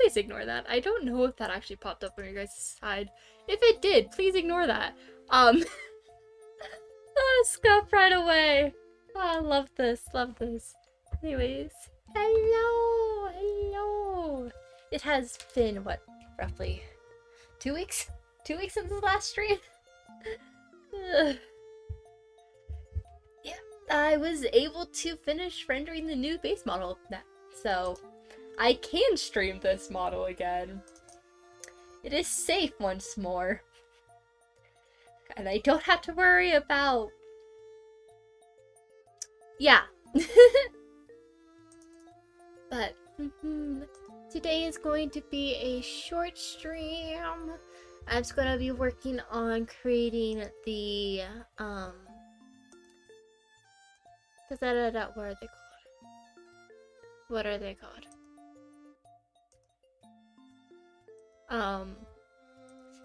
please ignore that. I don't know if that actually popped up on your guys' side. If it did, please ignore that. Scuff right away. Oh, love this, love this. Anyways, hello, hello. It has been, what, roughly 2 weeks? 2 weeks since the last stream? Yeah, I was able to finish rendering the new base model now, so I can stream this model again. It is safe once more. And I don't have to worry about... Yeah. But, today is going to be a short stream. I'm just gonna be working on creating the, what are they called? What are they called?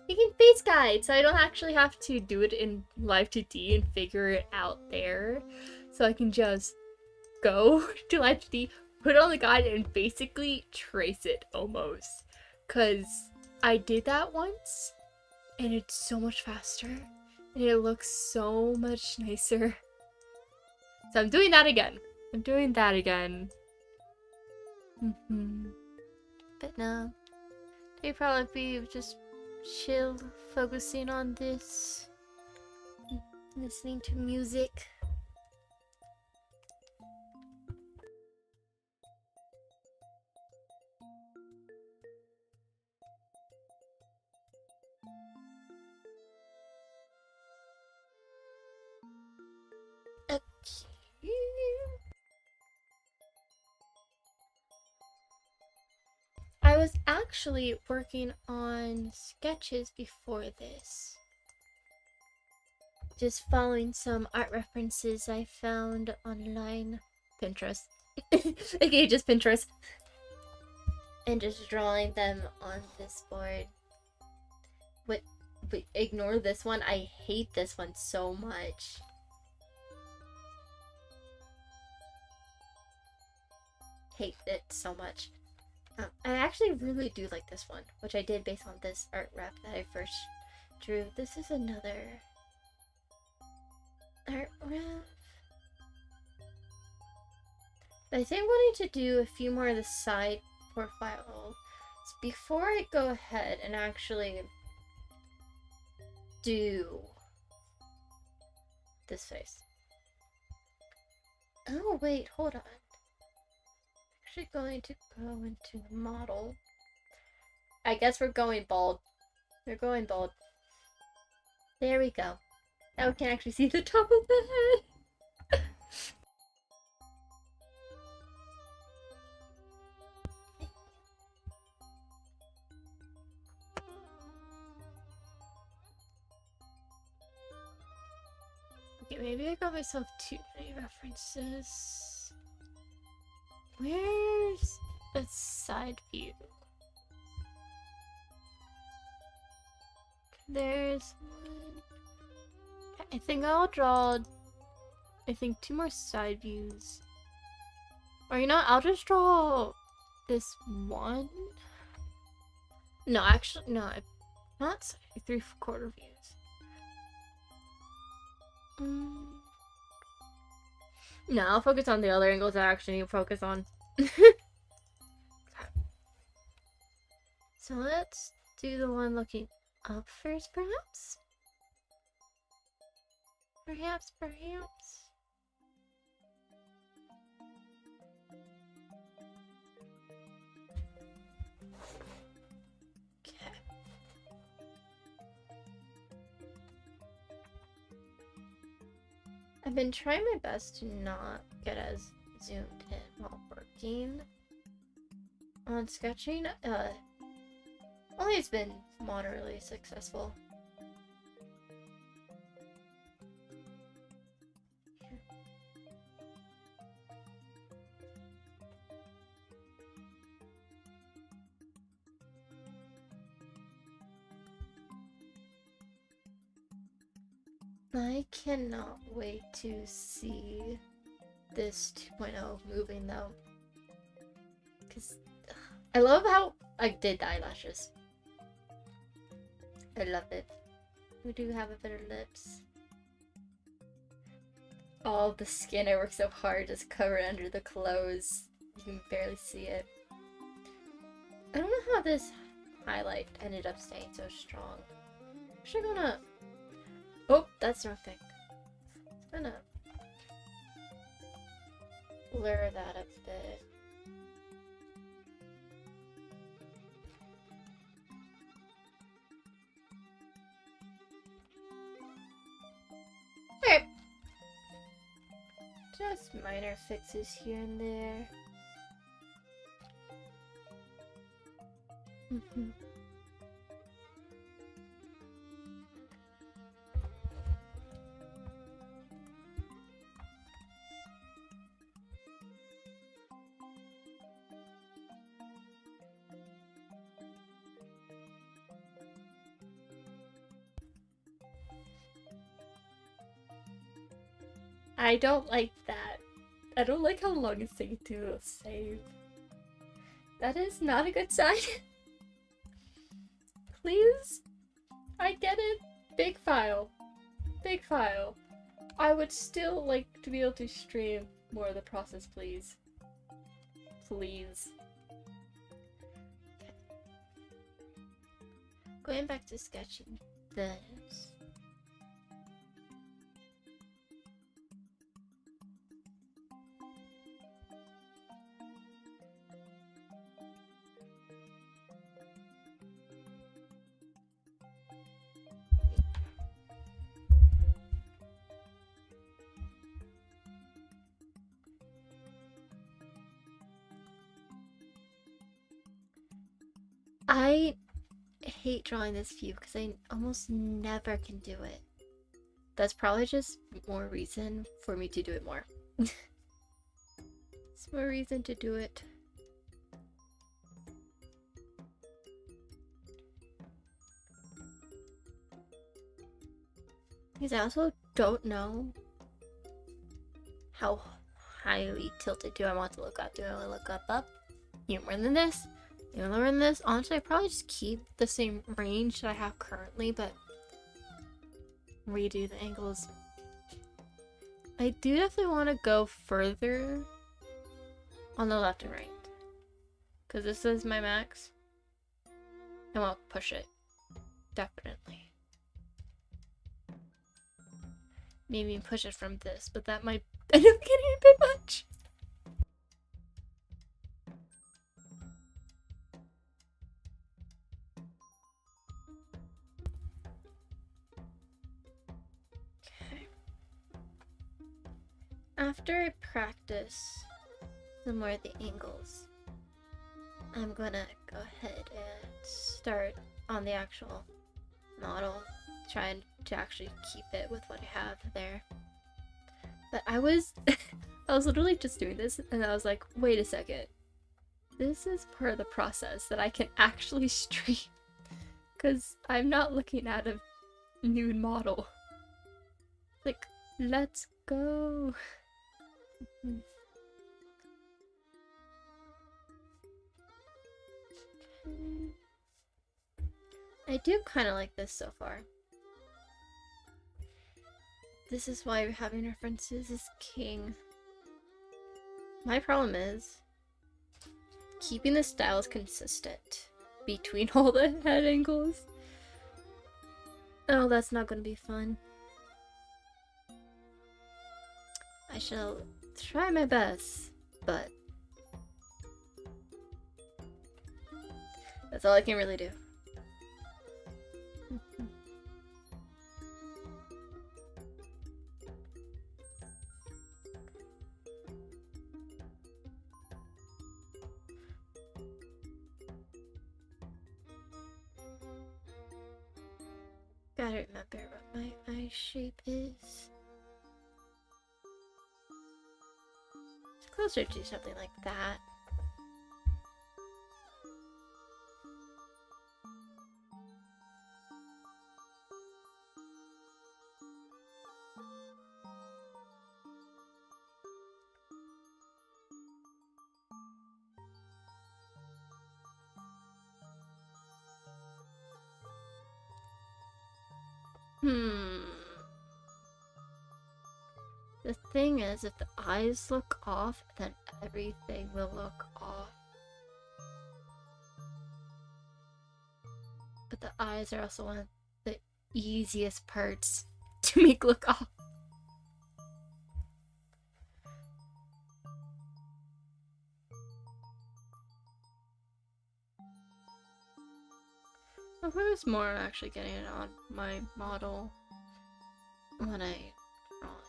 Making face guide, so I don't actually have to do it in live 2D and figure it out there. So I can just go to live 2D, put it on the guide, and basically trace it almost. Cause I did that once, and it's so much faster, and it looks so much nicer. So I'm doing that again. I'm doing that again. But no, they probably be just chill, focusing on this, listening to music. Okay. I was actually working on sketches before this. Just following some art references I found online. Pinterest. Okay, just Pinterest. And just drawing them on this board. Wait, ignore this one. I hate this one so much. Hate it so much. I actually really do like this one, which I did based on this art rep that I first drew. This is another art rep. But I think I'm going to do a few more of the side profiles before I go ahead and actually do this face. Oh wait, hold on. Actually going to go into the model. I guess we're going bald. We're going bald. There we go. Now we can actually see the top of the head. Okay, maybe I got myself too many references. Where's the side view? There's one. I think I'll draw, 2 more side views. Or you know what, I'll just draw this one. No, actually, no, not 3/4 views. No, I'll focus on the other angles that I actually need to focus on. So let's do the one looking up first, perhaps? Perhaps. Okay. I've been trying my best to not get as zoomed in while working on sketching. Only it's been moderately successful. I cannot wait to see this 2.0 moving though. Because I love how I did the eyelashes. I love it. We do have a better lips. All the skin I worked so hard is covered under the clothes. You can barely see it. I don't know how this highlight ended up staying so strong. Should I gonna... Oh, that's the wrong thing. I'm gonna blur that a bit. Okay. Just minor fixes here and there. I don't like that. I don't like how long it's taking to save. That is not a good sign. Please? I get it. Big file. Big file. I would still like to be able to stream more of the process, please. Please. Okay. Going back to sketching this. I hate drawing this view because I almost never can do it. That's probably just more reason for me to do it more. It's more reason to do it. Because I also don't know how highly tilted do I want to look up. Do I want to look up? Even more than this? Even lower than this? Honestly, I probably just keep the same range that I have currently, but redo the angles. I do definitely want to go further on the left and right. Because this is my max. I want to push it. Definitely. Maybe push it from this, but that might end up getting a bit much. After I practice some more of the angles, I'm gonna go ahead and start on the actual model, trying to actually keep it with what I have there. But I was literally just doing this and I was like, wait a second. This is part of the process that I can actually stream. Because I'm not looking at a nude model. Like, let's go. I do kind of like this so far. This is why having references is king. My problem is keeping the styles consistent between all the head angles. Oh, that's not going to be fun. I shall try my best, but that's all I can really do. Gotta remember what my eye shape is. It's closer to something like that. The thing is, if the eyes look off, then everything will look off. But the eyes are also one of the easiest parts to make look off. I'll focus more on actually getting it on my model when I draw it.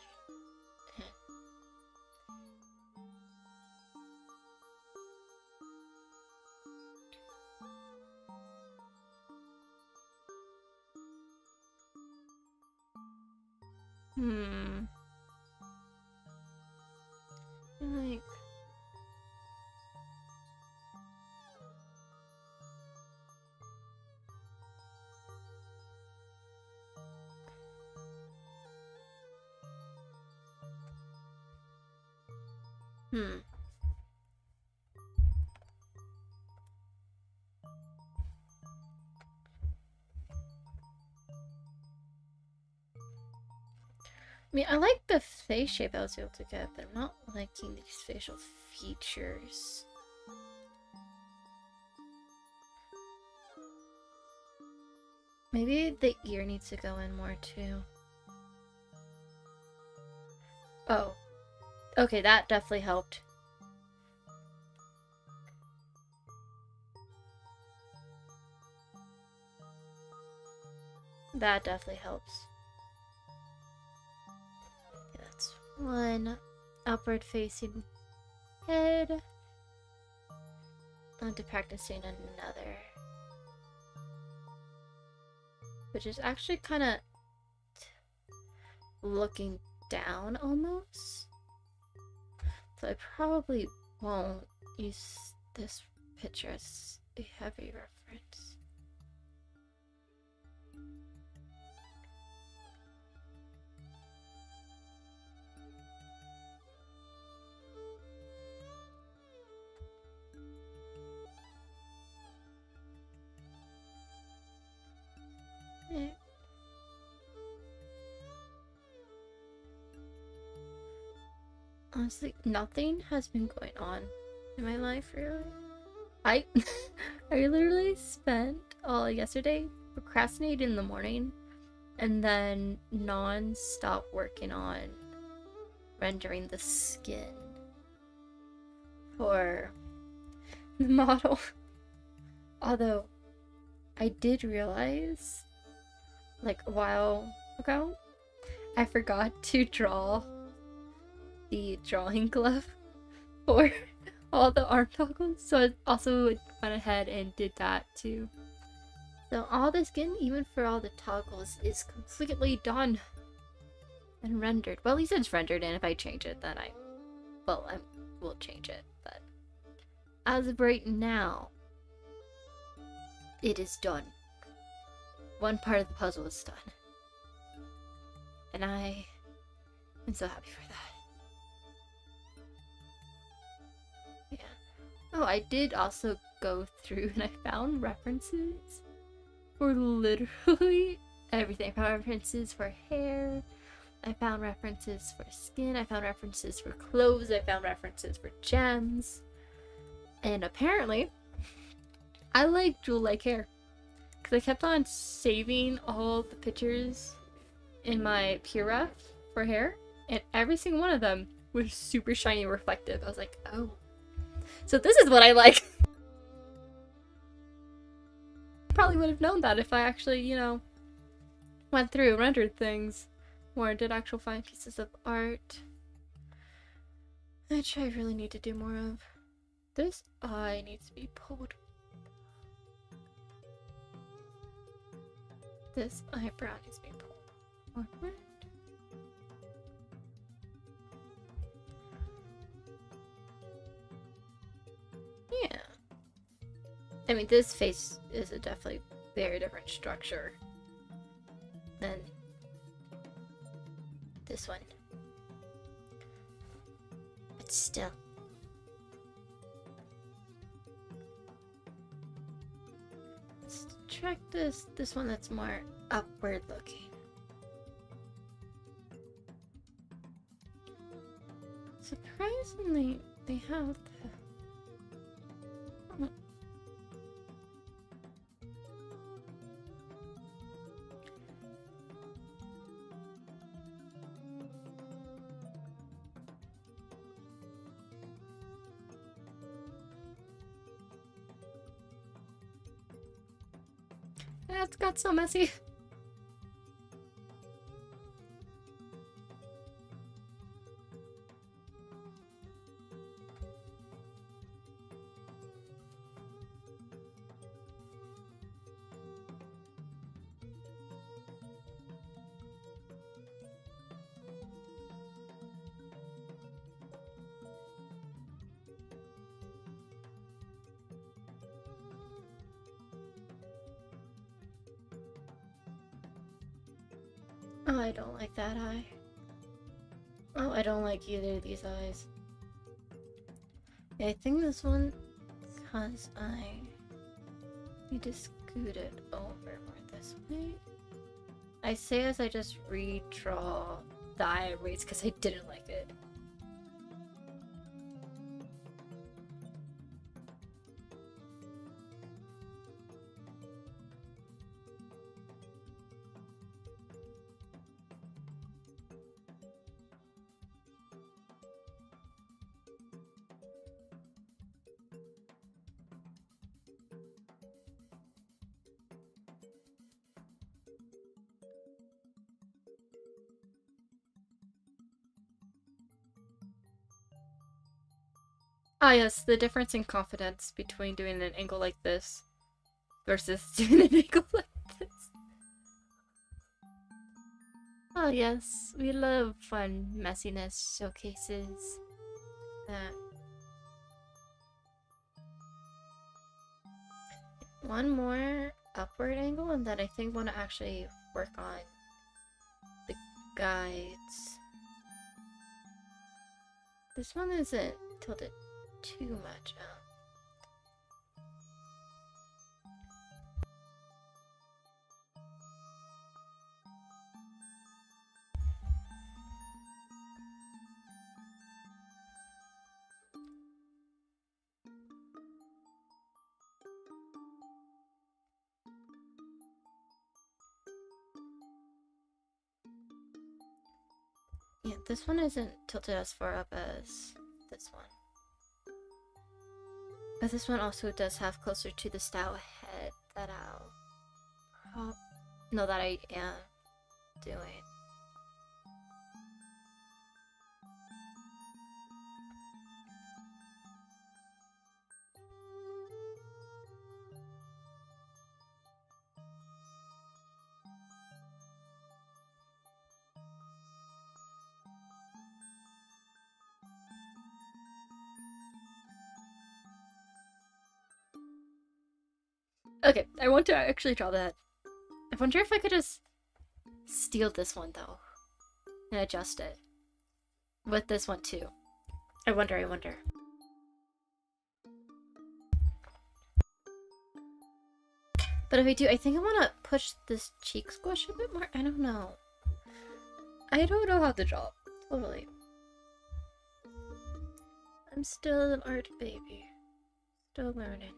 Like... I mean, I like the face shape I was able to get, but I'm not liking these facial features. Maybe the ear needs to go in more too. Oh. Okay, that definitely helped. That definitely helps. Okay, that's one upward facing head. On to practicing another. Which is actually kind of looking down almost. So I probably won't use this picture as a heavy reference. Honestly, nothing has been going on in my life really. I literally spent all yesterday procrastinating in the morning and then non-stop working on rendering the skin for the model. Although I did realize like a while ago I forgot to draw the drawing glove for all the arm toggles, so I also went ahead and did that too. So all the skin, even for all the toggles, is completely done and rendered. Well, at least it's rendered, and if I change it, then I will change it. But as of right now, it is done. One part of the puzzle is done, and I am so happy for that. Oh, I did also go through and I found references for literally everything. I found references for hair, I found references for skin, I found references for clothes, I found references for gems. And apparently, I like jewel-like hair. Because I kept on saving all the pictures in my PureRef for hair, and every single one of them was super shiny and reflective. I was like, oh. So this is what I like. Probably would have known that if I actually, you know, went through and rendered things or did actual fine pieces of art. Which I really need to do more of. This eye needs to be pulled. This eyebrow needs to be pulled forward. Yeah. I mean, this face is a definitely very different structure than this one. But still. Let's track this one that's more upward looking. Surprisingly, they have the... Oh. That got so messy. Oh, I don't like that eye. Oh, I don't like either of these eyes. Yeah, I think this one, because I need to scoot it over more this way. I say as I just redraw the eye rays because I didn't like it. Ah yes, the difference in confidence between doing an angle like this versus doing an angle like this. Oh yes, we love fun messiness showcases. One more upward angle and then I think want to actually work on the guides. This one isn't tilted too much up. Yeah, this one isn't tilted as far up as this one. But this one also does have closer to the style head that that I am doing. Okay, I want to actually draw that. I wonder if I could just steal this one though and adjust it with this one too. I wonder. But if I do, I think I want to push this cheek squish a bit more. I don't know. I don't know how to draw. Totally. I'm still an art baby. Still learning.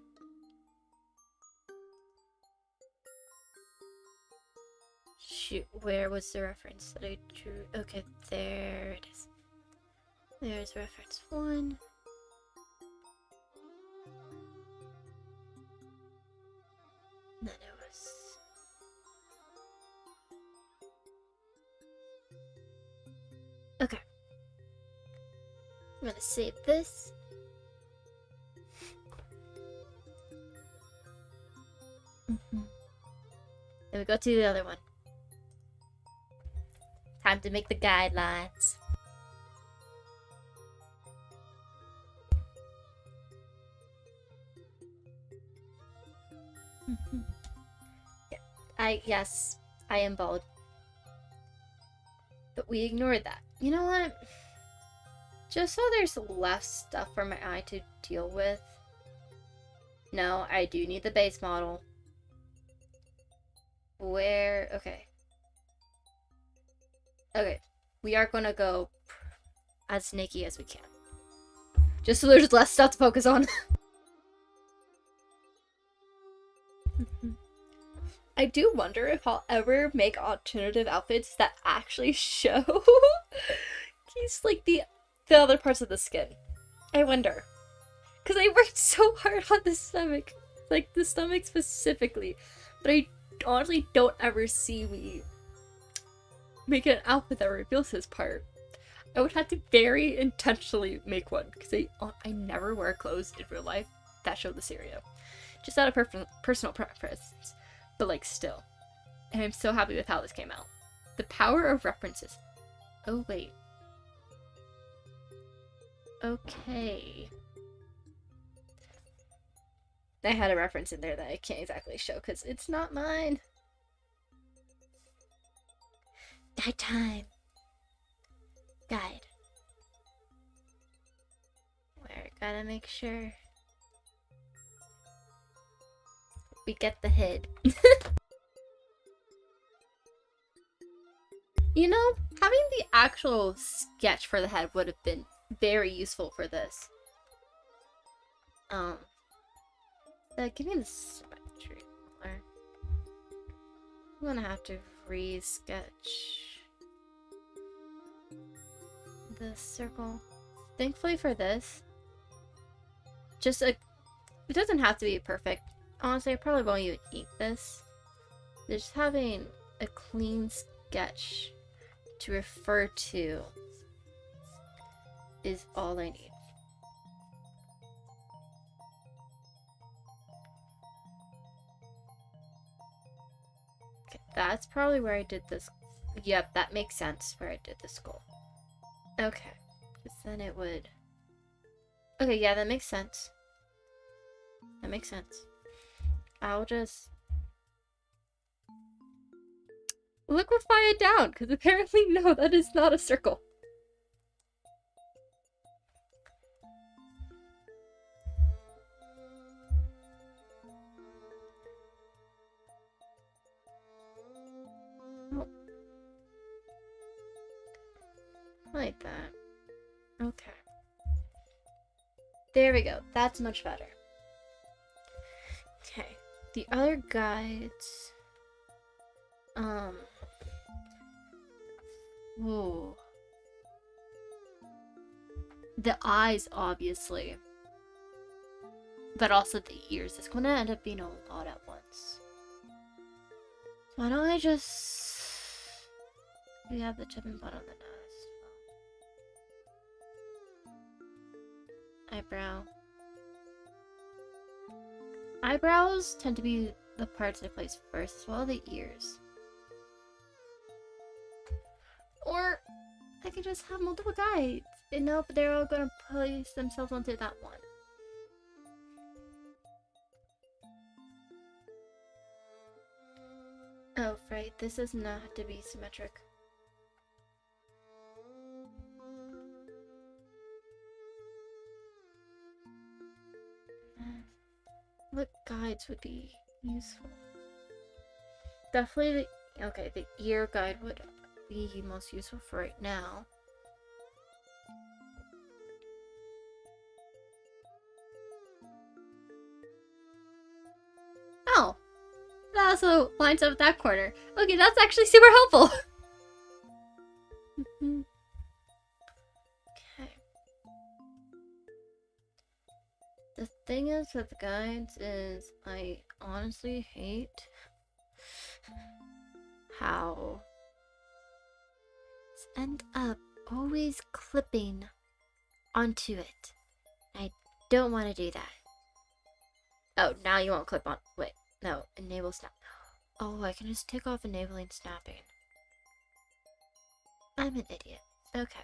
Shoot, where was the reference that I drew? Okay, there it is. There's reference 1. Then it was... Okay. I'm gonna save this. Then we go to the other one. Time to make the guidelines. Yes, I am bald. But we ignored that. You know what? Just so there's less stuff for my eye to deal with. No, I do need the base model. Where? Okay. Okay. We are gonna go as snaky as we can. Just so there's less stuff to focus on. I do wonder if I'll ever make alternative outfits that actually show he's like the other parts of the skin. I wonder. Because I worked so hard on the stomach. Like, the stomach specifically. But I honestly don't ever see me make an outfit that reveals his part. I would have to very intentionally make one. Because I never wear clothes in real life that show this area. Just out of personal preference. But, like, still. And I'm so happy with how this came out. The power of references. Oh, wait. Okay. I had a reference in there that I can't exactly show because it's not mine. Nighttime. Guide. Where gotta make sure we get the head. You know, having the actual sketch for the head would have been very useful for this. Give me the symmetry color. I'm gonna have to re-sketch the circle. Thankfully for this, it doesn't have to be perfect. Honestly, I probably won't even eat this. Just having a clean sketch to refer to is all I need. Okay, that's probably where I did this. Yep, that makes sense where I did the skull. Okay, because then it would... Okay, yeah, that makes sense. That makes sense. I'll just liquefy it down, because apparently, no, that is not a circle. Oh. Like that. Okay. There we go. That's much better. Okay. The other guides... Whoa. The eyes, obviously. But also the ears. It's gonna end up being a lot at once. So why don't I just... We have the tip and butt on the nose. Eyebrow. Eyebrows tend to be the parts I place first, as well as the ears. Or I could just have multiple guides. And nope, they're all gonna place themselves onto that one. Oh, right, this does not have to be symmetric. What guides would be useful? Definitely okay, the ear guide would be most useful for right now. Oh! That also lines up with that corner. Okay, that's actually super helpful! Okay. The thing is with the guides is I honestly hate how it's end up always clipping onto it. I don't want to do that. Oh, now you won't clip on. Wait, no, enable snap. Oh, I can just take off enabling snapping. I'm an idiot. Okay.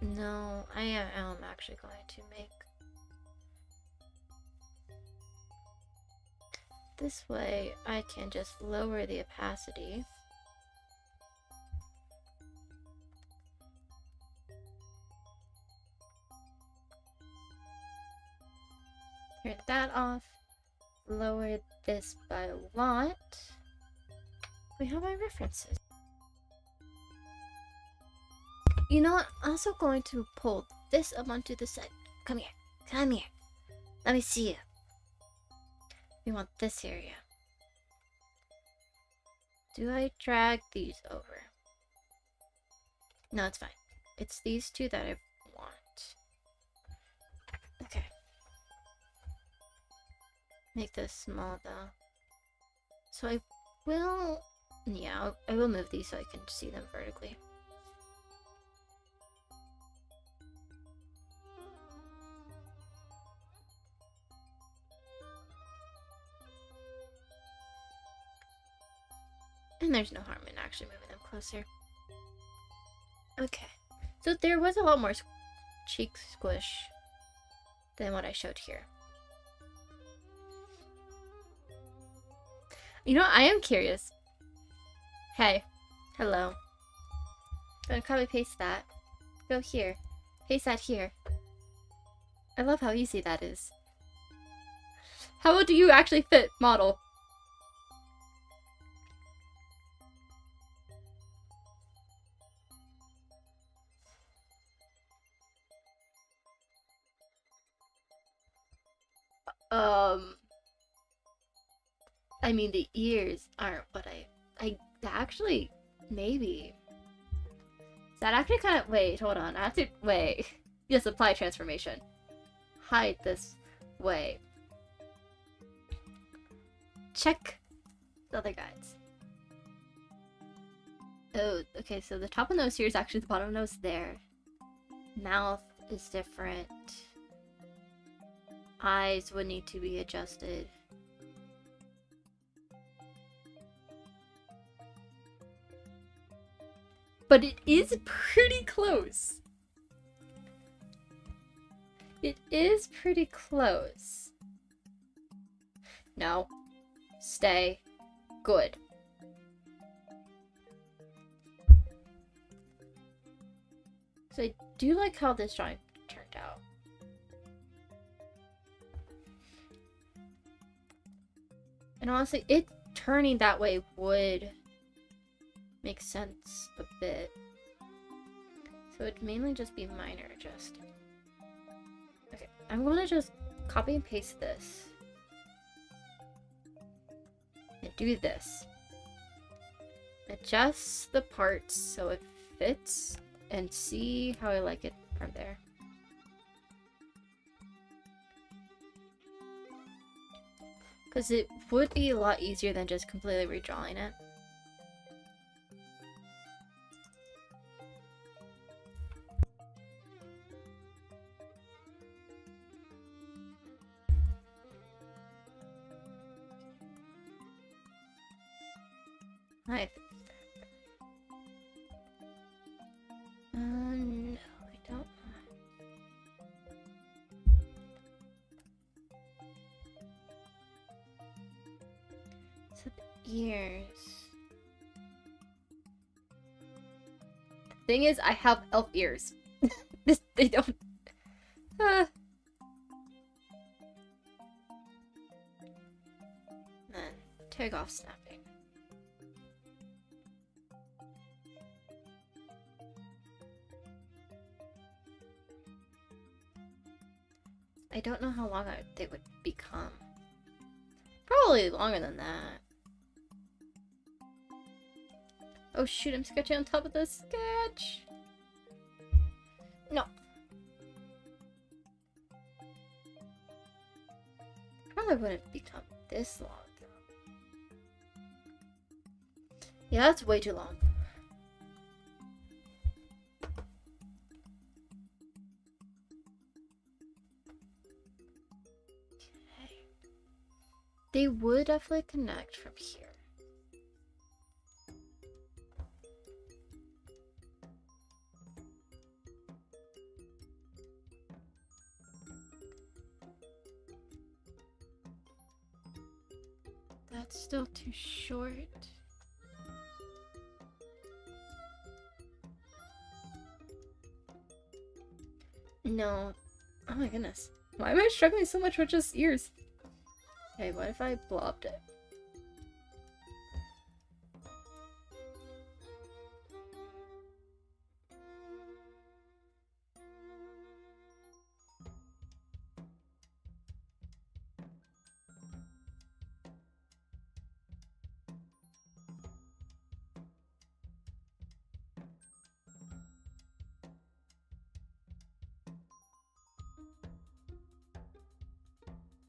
No, I am actually going to make this way. I can just lower the opacity. Turn that off. Lower this by a lot. We have my references. You know what? I'm also going to pull this up onto the side. Come here. Come here. Let me see you. We want this area. Do I drag these over? No, it's fine. It's these two that I want. Okay. Make this small though. So I will... Yeah, I will move these so I can see them vertically. And there's no harm in actually moving them closer. Okay. So there was a lot more cheek squish than what I showed here. You know, I am curious. Hey. Hello. Gonna copy paste that. Go here. Paste that here. I love how easy that is. How do you actually fit model? I mean, the ears aren't what I actually, maybe. Is that actually kind of, wait, hold on, I have to, wait. Yes, apply transformation. Hide this way. Check the other guides. Oh, okay, so the top of the nose here is actually the bottom of the nose there. Mouth is different. Eyes would need to be adjusted. But it is pretty close. It is pretty close. No. Stay. Good. So I do like how this drawing turned out. And honestly, it turning that way would make sense a bit. So it'd mainly just be minor adjusting. Okay, I'm gonna just copy and paste this. And do this. Adjust the parts so it fits and see how I like it from there. Because it would be a lot easier than just completely redrawing it. Hi. No, I don't. So the ears. The thing is, I have elf ears. They don't. Then take off snapping. I don't know how long they would become. Probably longer than that. Oh shoot, I'm sketching on top of the sketch. No. Probably wouldn't become this long though. Yeah, that's way too long. They would definitely connect from here. That's still too short. No. Oh my goodness. Why am I struggling so much with just ears? Okay, what if I blobbed it?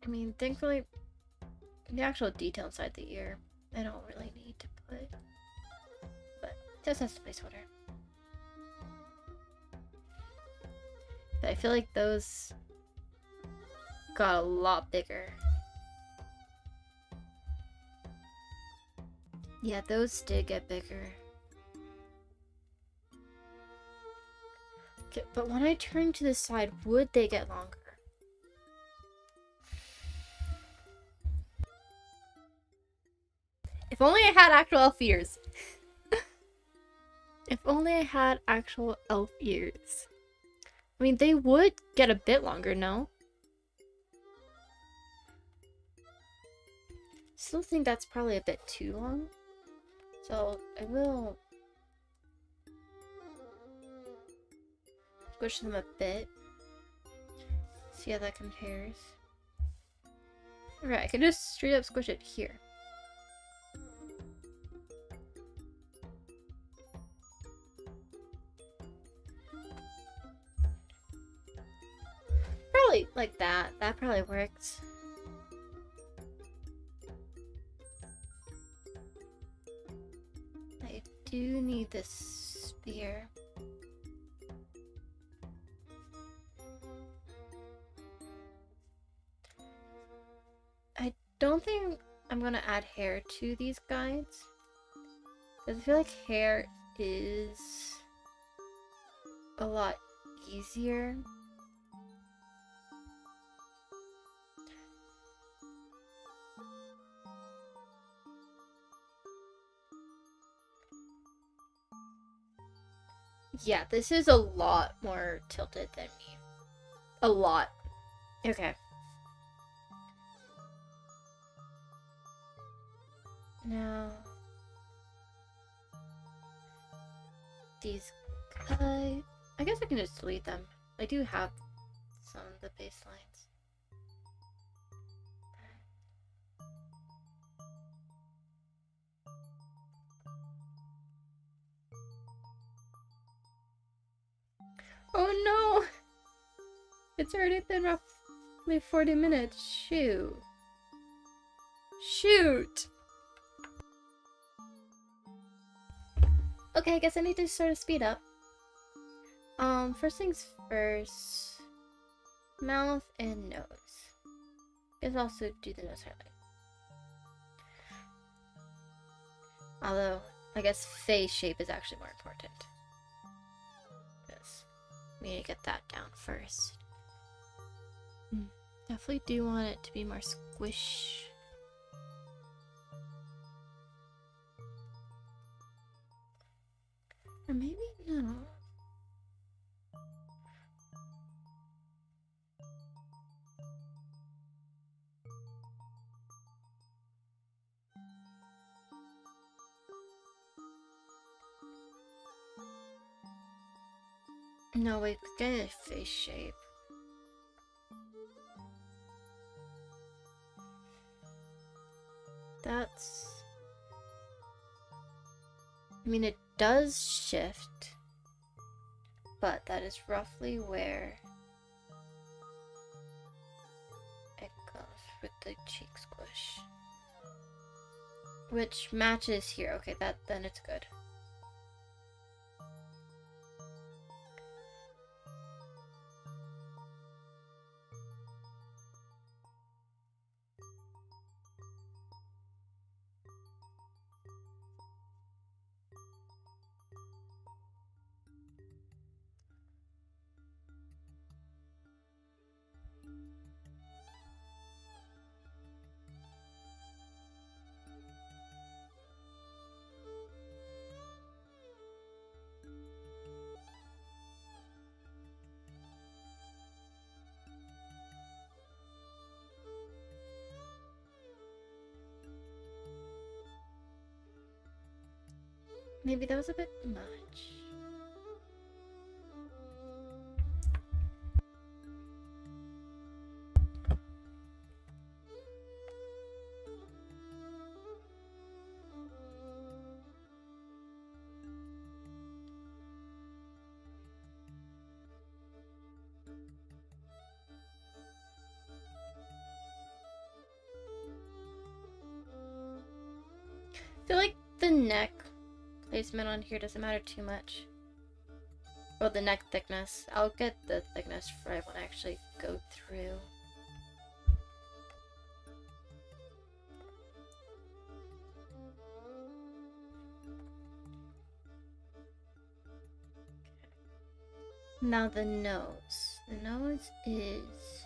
I mean, thankfully, the actual detail inside the ear, I don't really need to put. But just as a placeholder. But I feel like those got a lot bigger. Yeah, those did get bigger. Okay, but when I turn to the side, would they get longer? If only I had actual elf ears. If only I had actual elf ears. I mean, they would get a bit longer, no? Still think that's probably a bit too long. So I will squish them a bit. See how that compares. Alright, I can just straight up squish it here. Probably like that. That probably works. I do need this spear. I don't think I'm gonna add hair to these guides. Because I feel like hair is a lot easier. Yeah, this is a lot more tilted than me. A lot. Okay. Now, these guys, I guess I can just delete them. I do have some of the baselines. Oh no! It's already been roughly 40 minutes. Shoot. Shoot! Okay, I guess I need to sort of speed up. First things first. Mouth and nose. Let's also do the nose highlight. Although, I guess face shape is actually more important. Because we need to get that down first. Definitely do want it to be more squish. Or maybe no. No, wait, get a face shape. That's... I mean, it does shift, but that is roughly where it goes with the cheek squish. Which matches here. Okay, then it's good. Maybe that was a bit much. placement on here doesn't matter too much. Well, the neck thickness. I'll get the thickness right when I actually go through. Now the nose. The nose is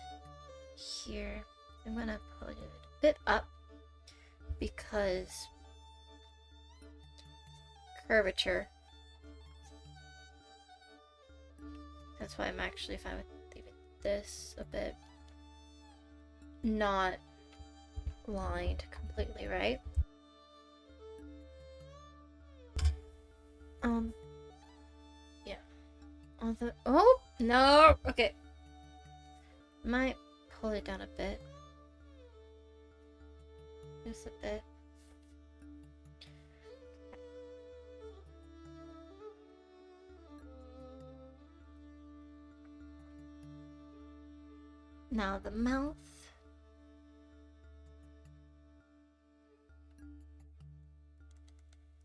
here. I'm gonna pull it a bit up because curvature. That's why I'm actually fine with leaving this a bit not lined completely, right? Yeah. Oh no. Okay. Might pull it down a bit. Just a bit. Now the mouth.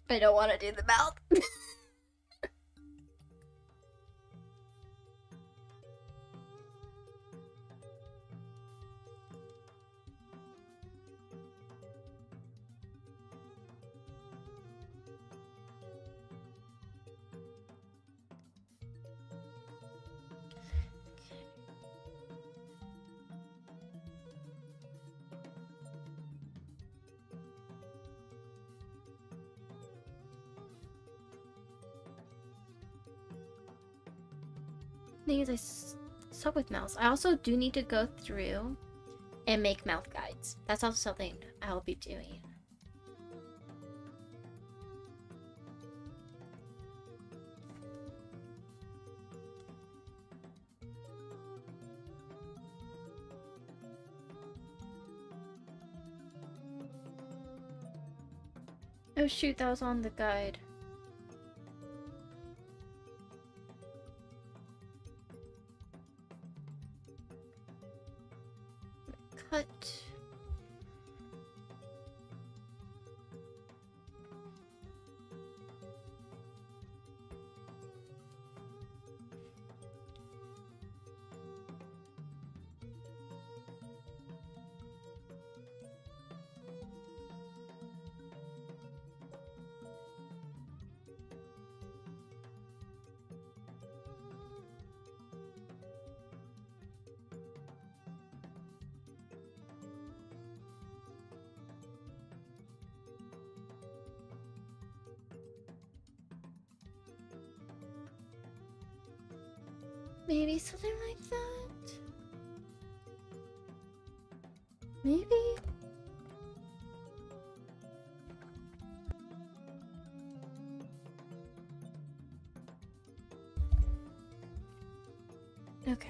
I don't want to do the mouth. Thing is, I suck with mouths. I also do need to go through and make mouth guides. That's also something I'll be doing. Oh shoot, that was on the guide. Cut. Maybe something like that? Maybe? Okay.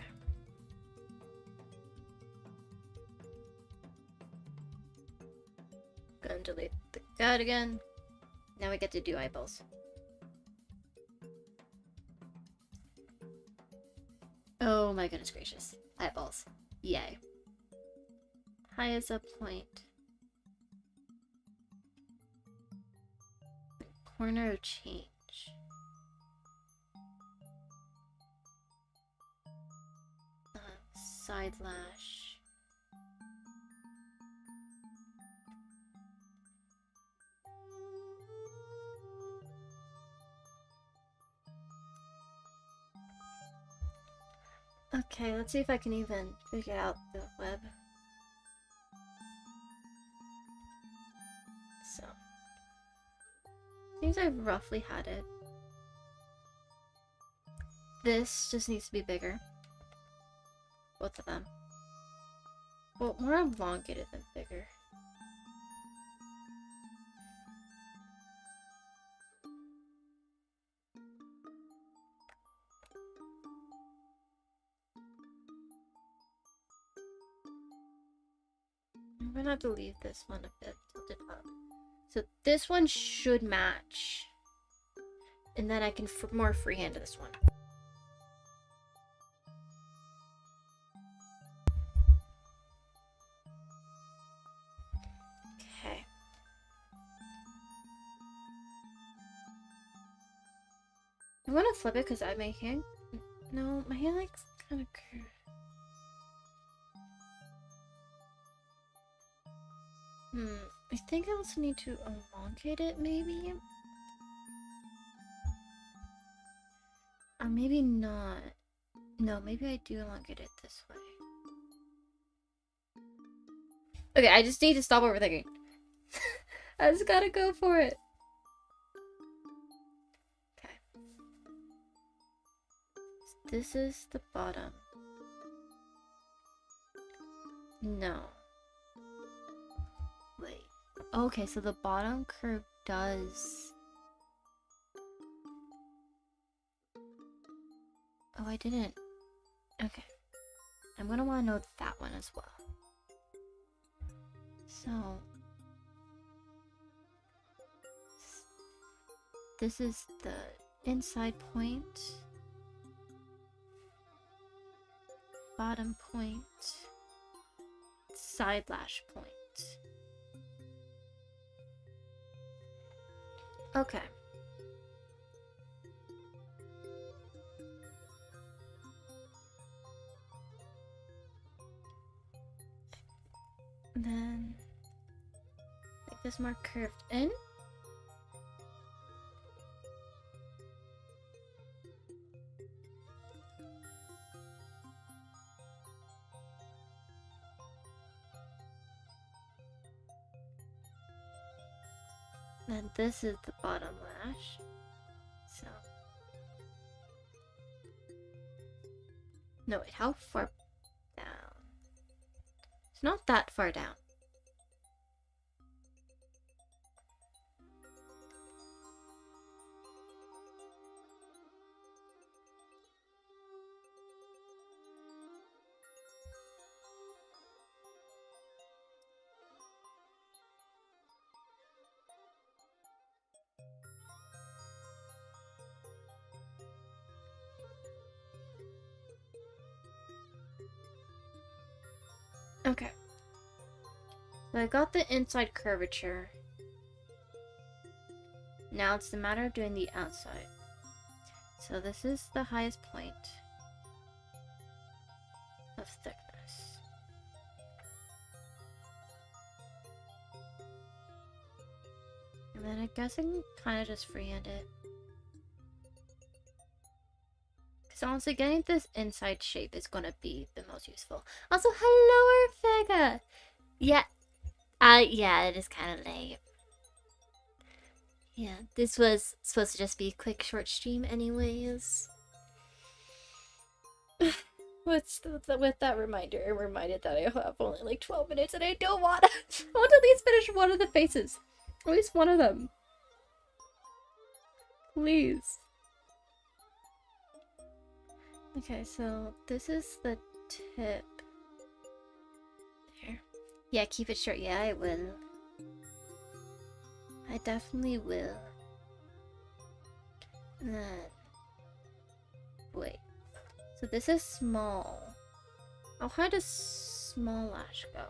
Gonna delete the guide again. Now we get to do eyeballs. Oh my goodness gracious. Eyeballs. Yay. High as a point. Corner of change. Side lash. Okay, let's see if I can even figure out the web. So, seems I roughly had it. This just needs to be bigger. Both of them. Well, more elongated than bigger. I'm gonna have to leave this one a bit tilted up. So this one should match. And then I can more freehand this one. Okay. I'm gonna flip it because my hand. No, my hand like's kind of curved. I think I also need to elongate it, maybe? Or maybe not. No, maybe I do elongate it this way. Okay, I just need to stop overthinking. I just gotta go for it. Okay. This is the bottom. No. Wait. Okay, so the bottom curve does... Oh, I didn't. Okay. I'm gonna want to know that one as well. So... This is the inside point. Bottom point. Side lash point. Okay. And then make this more curved in. And this is the bottom lash. So. No, wait, how far down? It's not that far down. Okay. So I got the inside curvature. Now it's the matter of doing the outside. So this is the highest point of thickness. And then I guess I can kind of just freehand it. Because honestly, getting this inside shape is going to be the most useful. Also, hello, Orphega! Yeah. Yeah, it is kind of late. Yeah, this was supposed to just be a quick short stream anyways. With that reminder, I'm reminded that I have only like 12 minutes and I don't want to... I want to at least finish one of the faces. At least one of them. Please. Okay, so this is the tip. There. Yeah, keep it short. Yeah, I will. I definitely will. And then... Wait. So this is small. Oh, how does small lash go?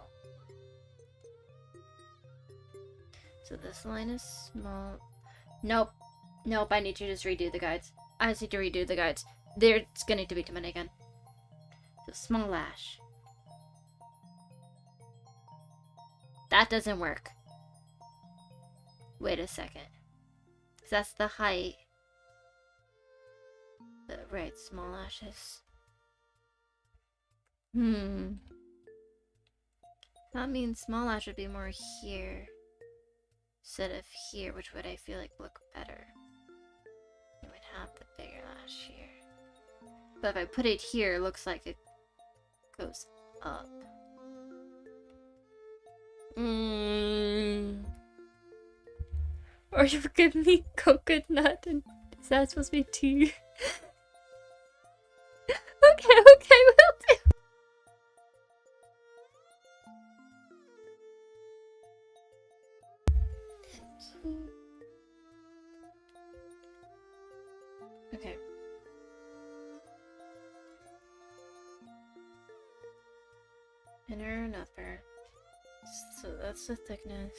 So this line is small. Nope. Nope, I need to just redo the guides. I just need to redo the guides. There's gonna need to be too many again. So small lash. That doesn't work. Wait a second. Cause that's the height. Right, small lashes. That means small lash would be more here instead of here, which would I feel like look better. It would have the bigger lash here. But if I put it here, it looks like it goes up. Or you give me coconut and is that supposed to be tea? Okay, will do. Okay. Inner and upper. So that's the thickness.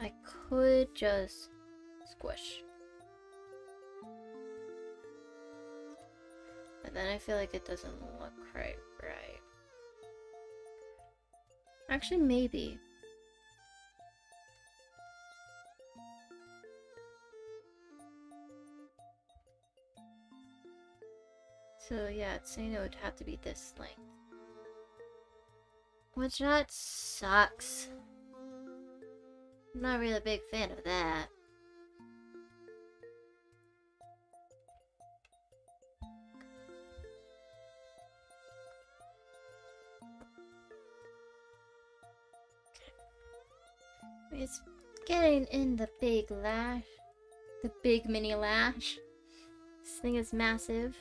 I could just squish. But then I feel like it doesn't look quite right. Actually, maybe. So yeah, it's saying it would have to be this length. Which that sucks. I'm not really a big fan of that. It's getting in the big lash. The big mini lash. This thing is massive.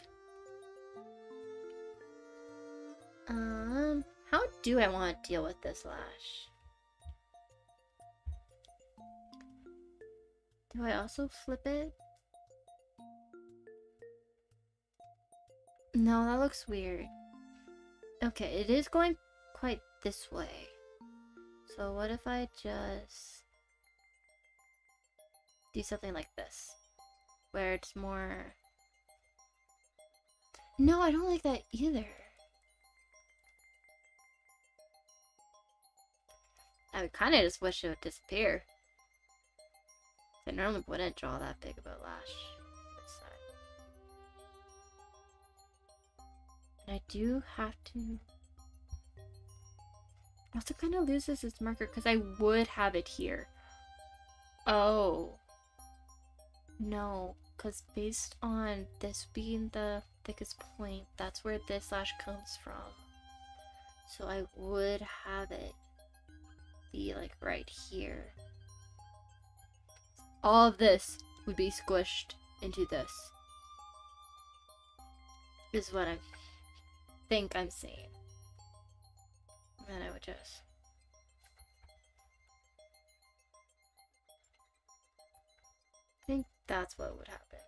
How do I want to deal with this lash? Do I also flip it? No, that looks weird. Okay, it is going quite this way. So what if I just do something like this? Where it's more... No, I don't like that either. I would kind of just wish it would disappear. I normally wouldn't draw that big of a lash this side. And I do have to... Also kind of loses its marker because I would have it here. Oh. No, because based on this being the thickest point, that's where this lash comes from. So I would have it be like right here. All of this would be squished into this. Is what I think I'm seeing. And then I would just... I think that's what would happen.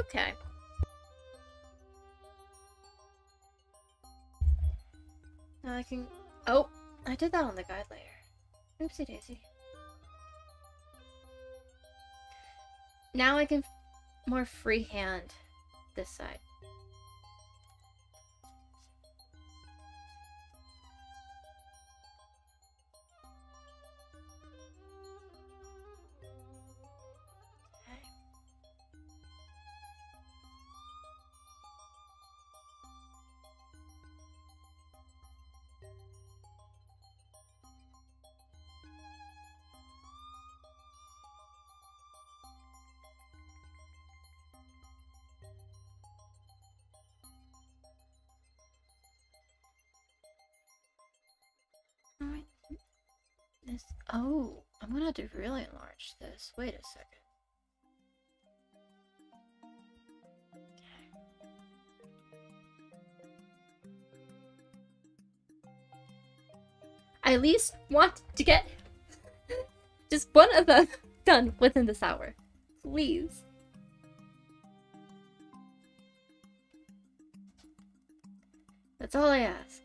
Okay. Now I can... Oh! I did that on the guide layer. Oopsie daisy. Now I can more freehand this side. This, oh, I'm gonna have to really enlarge this. Wait a second. I at least want to get just one of them done within this hour. Please. That's all I ask.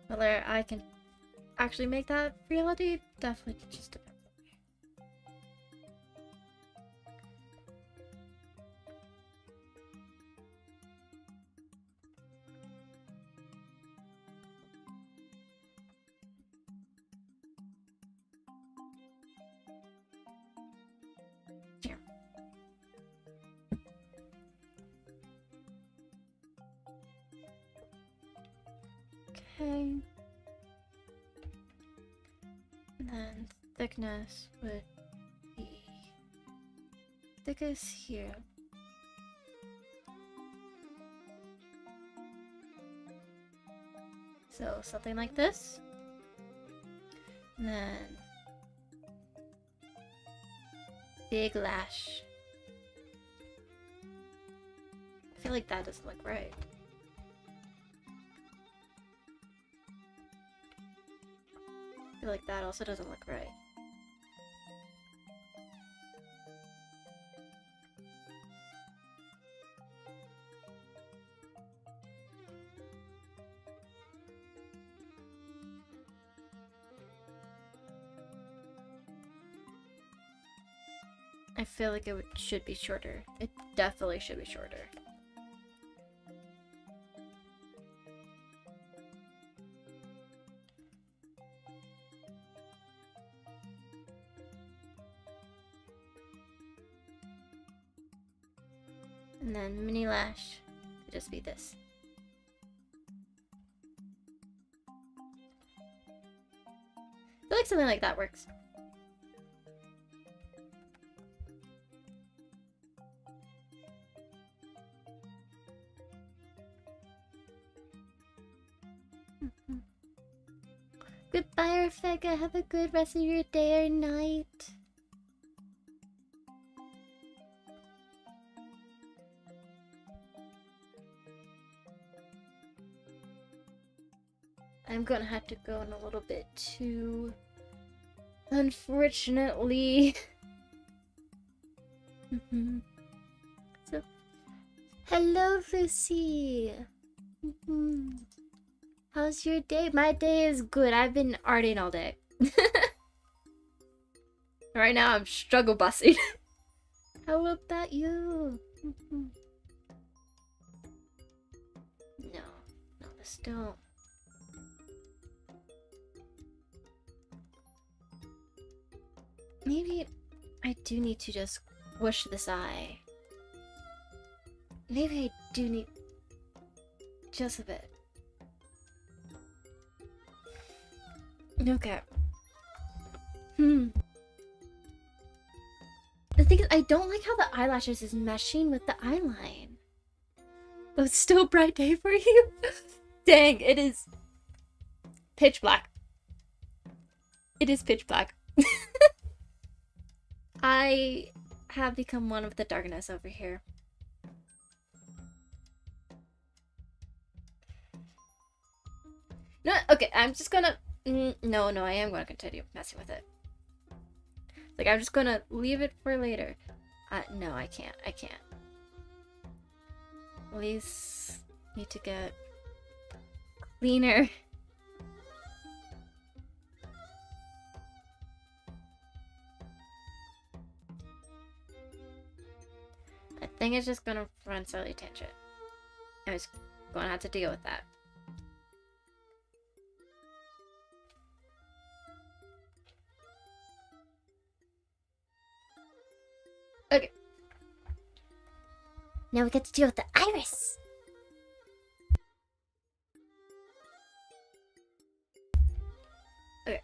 Whether I can actually make that reality definitely just depends on me. Here. Okay. And then thickness would be thickest here. So something like this. And then big lash. I feel like that doesn't look right. I feel like that also doesn't look right. I feel like should be shorter. It definitely should be shorter. And then mini lash could just be this. I feel like something like that works. Goodbye, Orfega. Have a good rest of your day or night. I'm gonna have to go in a little bit too. Unfortunately. So, hello, Lucy. How's your day? My day is good. I've been arting all day. Right now, I'm struggle busing. How about you? No, let's don't. Maybe I do need to just squish this eye. Maybe I do need just a bit. Okay. The thing is, I don't like how the eyelashes is meshing with the eyeline. But it's still a bright day for you? Dang, it is pitch black. It is pitch black. I have become one of the darkness over here. No, okay, I'm just gonna... No, I am gonna continue messing with it. Like, I'm just gonna leave it for later. No, I can't. At least need to get cleaner. I think it's just gonna run slightly tangent. I was gonna have to deal with that. Okay. Now we get to deal with the iris. Okay.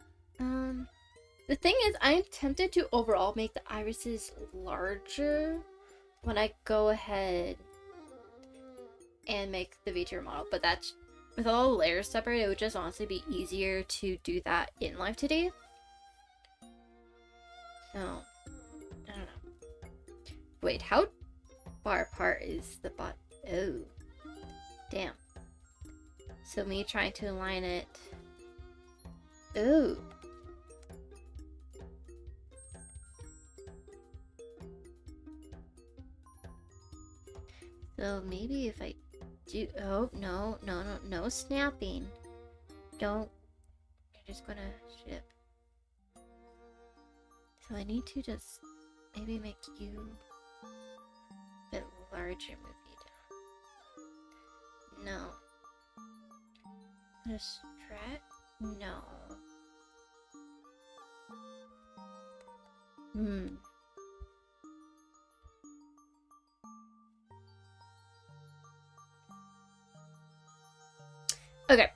The thing is, I'm tempted to overall make the irises larger when I go ahead and make the VTuber model, but that's with all the layers separate, it would just honestly be easier to do that in live today. So, I don't know. Wait, how far apart is the bot? Oh, damn. So me trying to align it. Ooh. So maybe if I do... Oh, no snapping. Don't... You're just gonna ship. So I need to just maybe make you a bit larger, movie down. No. A stretch? No. Okay.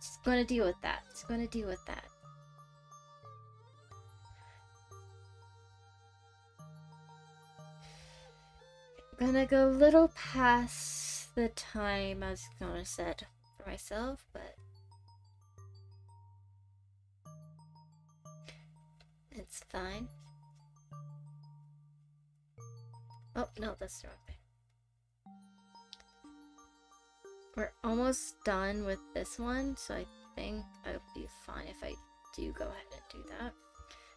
Just gonna deal with that. Gonna go a little past the time I was gonna set for myself, but it's fine. Oh, no, that's the wrong thing. We're almost done with this one, so I think I'll be fine if I do go ahead and do that.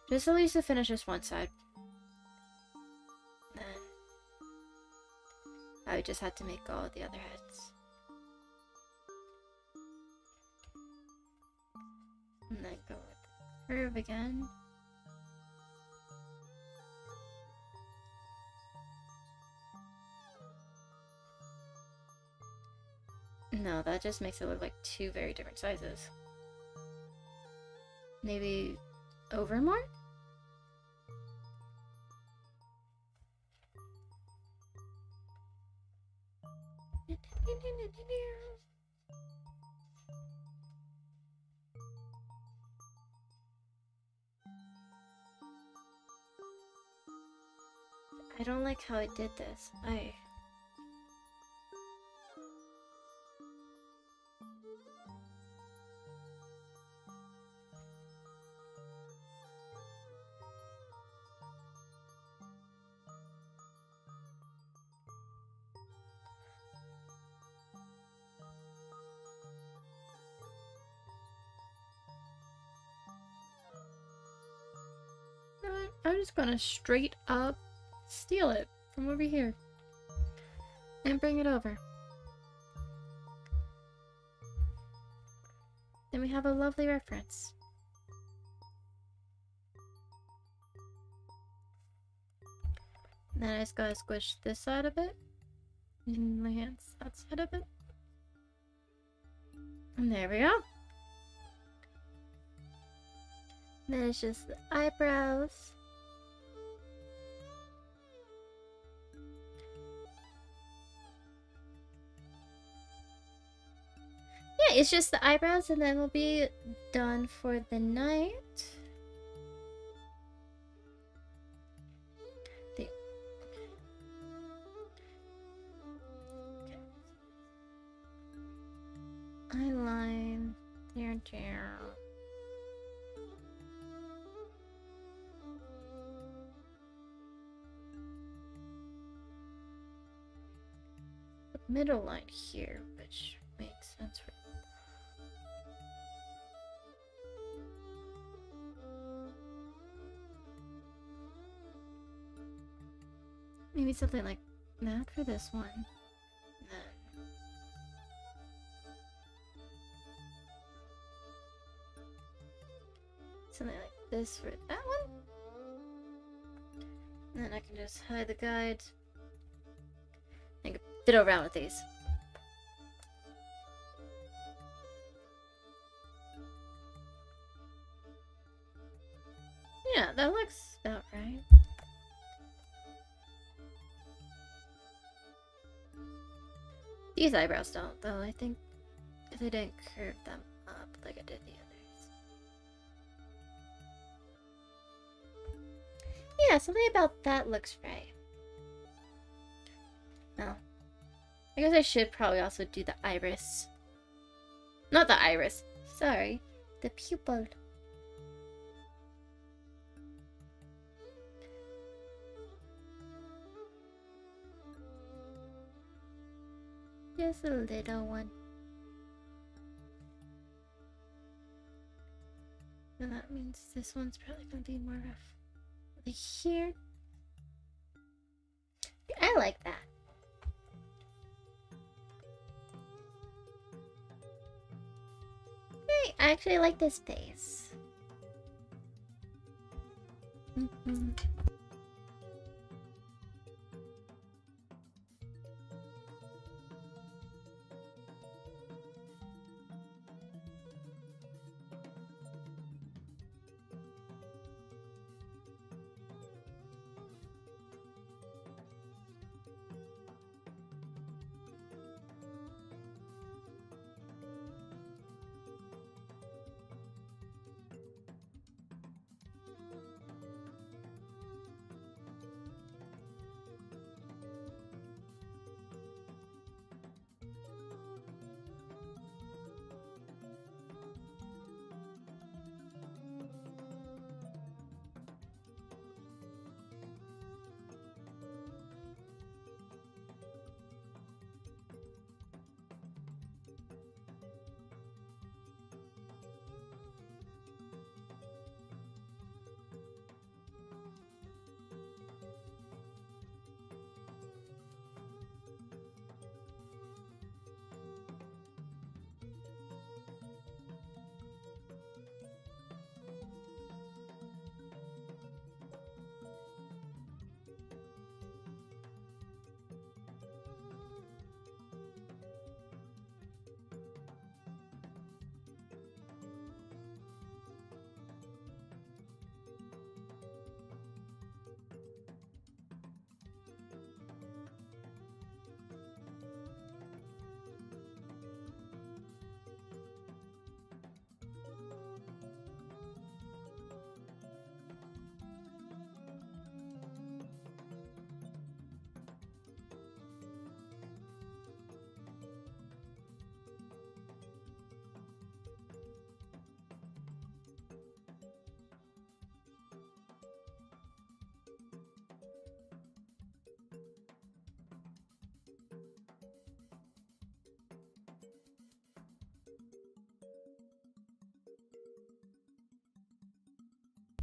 Just at least to finish this one side. Then I would just have to make all the other heads. And then go with the curve again. No, that just makes it look like two very different sizes. Maybe over more? I don't like how I did this. I'm just gonna straight up steal it from over here and bring it over. Then we have a lovely reference. Then I just gotta squish this side a bit and enhance that side a bit. And there we go. Then it's just the eyebrows. Yeah, it's just the eyebrows and then we'll be done for the night. Okay. Eyeline. There. Middle line here, which makes sense for maybe something like that for this one. Then something like this for that one. And then I can just hide the guides. I can fiddle around with these. Yeah, that looks about right. These eyebrows don't, though. I think if I didn't curve them up like I did the others. Yeah, something about that looks right. No. I guess I should probably also do the iris. Not the iris. Sorry. The pupil. Just a little one. And that means this one's probably gonna be more rough. Like here. I like that. I actually like this face.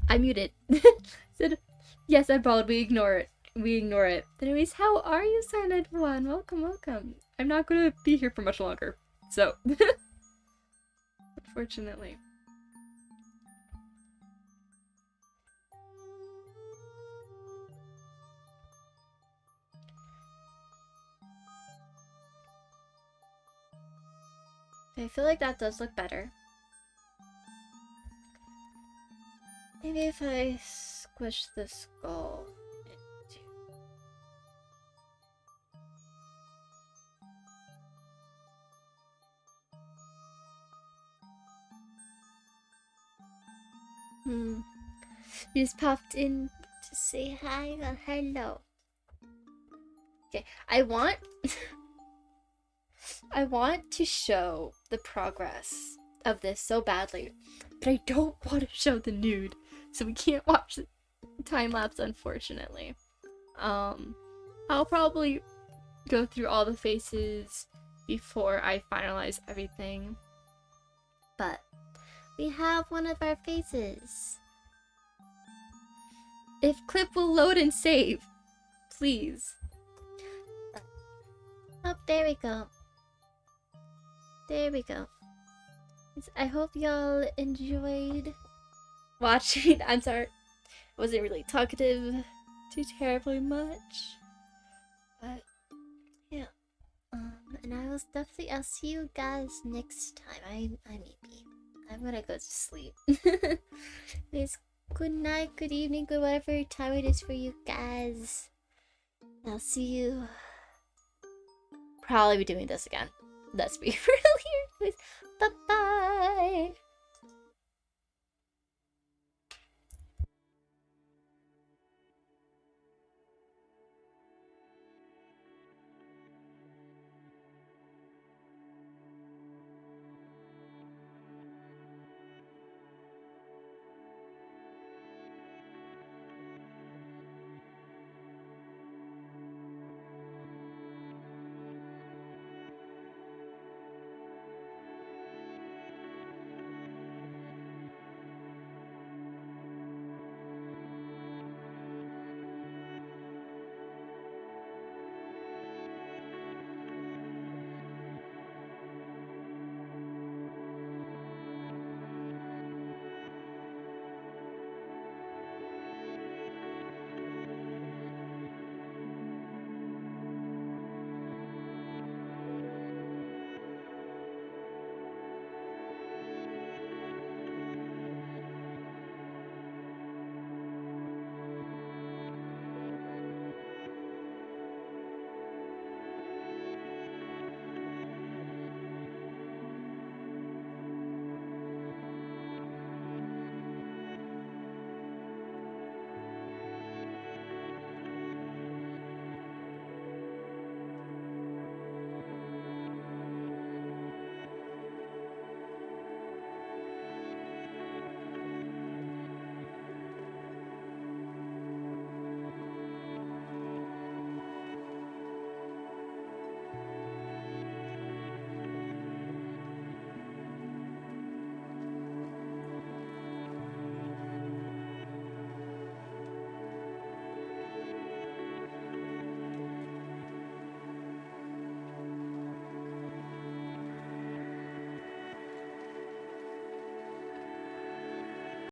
I muted. Said, yes, I bawled. We ignore it. We ignore it. Anyways, how are you, Silent One? Welcome, welcome. I'm not going to be here for much longer. So, unfortunately. I feel like that does look better. Maybe if I squish the skull into... You just popped in to say hi. Well, hello. Okay, I want to show the progress of this so badly, but I don't want to show the nude, so we can't watch the time lapse, unfortunately. I'll probably go through all the faces before I finalize everything, but we have one of our faces. If clip will load and save, please. Oh, there we go. There we go. I hope y'all enjoyed watching. I'm sorry, I wasn't really talkative too terribly much, but yeah. And I'll see you guys next time. I'm gonna go to sleep. It's good night, good evening, good whatever time it is for you guys. I'll see you. Probably be doing this again. Let's be real here. Bye bye.